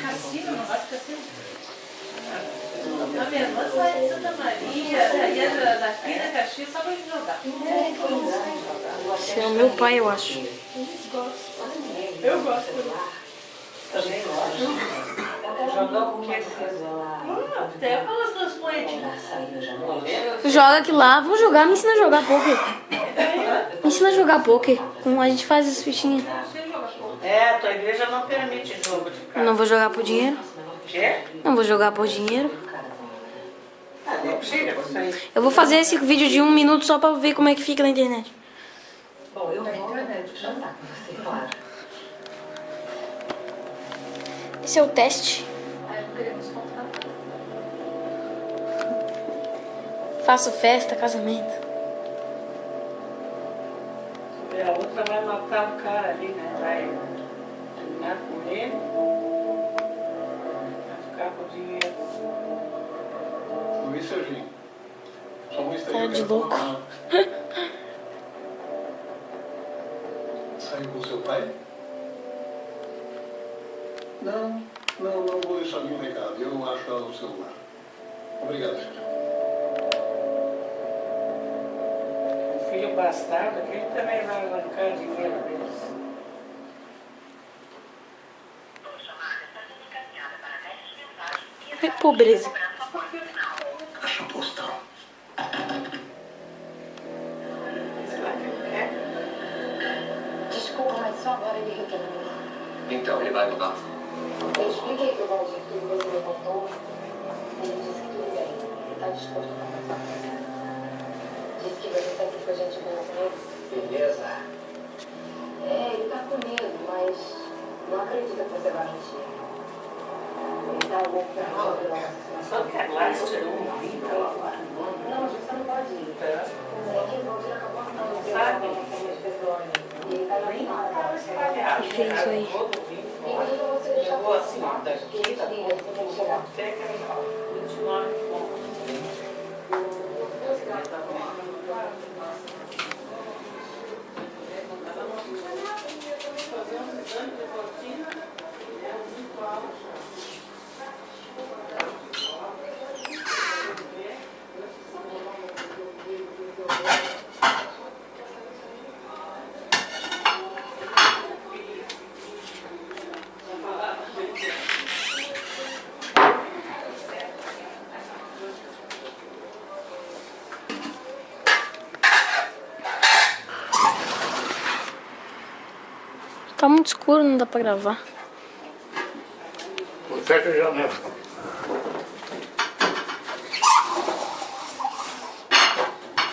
Cassino, não gosta de cassino? A minha irmã sai de Santa Maria, e a daqui da Caxias só pra gente jogar. Esse é o meu pai, eu acho. Eles gostam. Eu gosto. Também gosto. Jogar o que? Tem aquelas duas moedinhas. Joga aqui lá, vou jogar, me ensina a jogar poker. Me ensina a jogar poker. Como a gente faz as fichinhas. É, a tua igreja não permite jogo de Eu carta. não vou jogar por dinheiro. Quê? Não vou jogar por dinheiro. Ah, não chega isso aí. Eu vou fazer esse vídeo de 1 minuto só pra ver como é que fica na internet. Bom, eu vou jantar com você, claro. Esse é o teste. Faço festa, casamento. A outra vai matar o cara ali, né? Vai terminar com ele. Vai ficar com o dinheiro. Luiz Serginho. Sua mãe está aí, Cara eu de quero louco. falar com ela. Saiu com seu pai? Não vou deixar nenhum recado. Eu acho ela no celular. Obrigado, filho. O filho bastardo, que ele também vai arrancar dinheiro deles. Que pobreza. Caixa postal. Será que ele quer? Desculpa, mas só agora ele retornou. Então, ele vai mudar. Eu expliquei pro Valdir tudo que você me contou. Ele disse que tudo bem. Ele tá disposto a conversar com você. Disse que você sempre foi gente boa com ele. Beleza. Ele tá com medo, mas não acredita que você vai mentir. Ele tá louco pra resolver a nossa Só situação. que a Glass tirou uma vida lá. Não, você não pode ir. É que o Valdir acabou matando você. Sabe? E ele tá na minha Que fez isso aí? Levou assim, daqui, da ponta, até que era 29 pontos. Fazer um exame de rotina, é muito alto. Tá muito escuro, não dá pra gravar. Fecha a janela.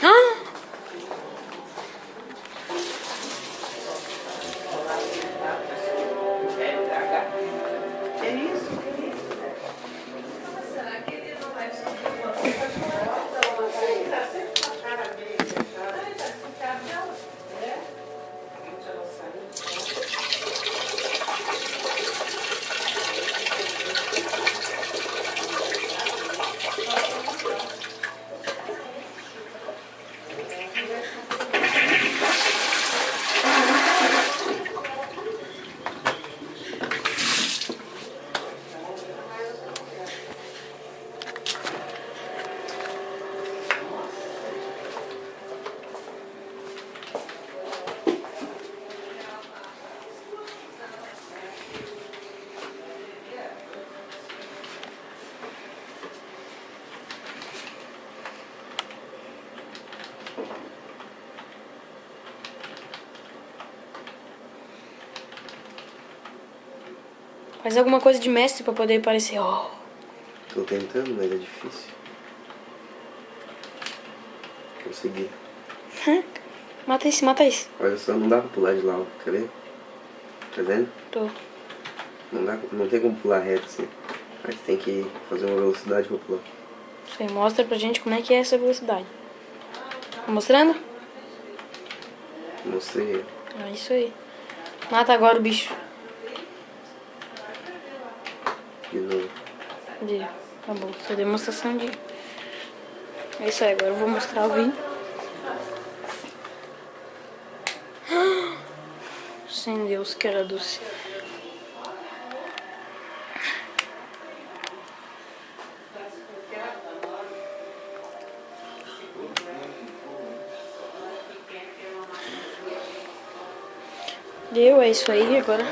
Ah! Que isso? Será que ele não vai Faz alguma coisa de mestre pra poder parecer. Ó. Tô tentando, mas é difícil. Consegui. Mata esse, mata esse. Olha só, não dá pra pular de lá, ó. Cadê? Tá vendo? Tô. Não tem como pular reto assim. Mas tem que fazer uma velocidade pra pular. Isso aí, mostra pra gente como é que é essa velocidade. Tá mostrando? Mostrei. É isso aí. Mata agora o bicho. De novo. Acabou. Essa demonstração de... É isso aí, agora eu vou mostrar o vídeo. Sem Deus, que era doce. Deu, é isso aí agora.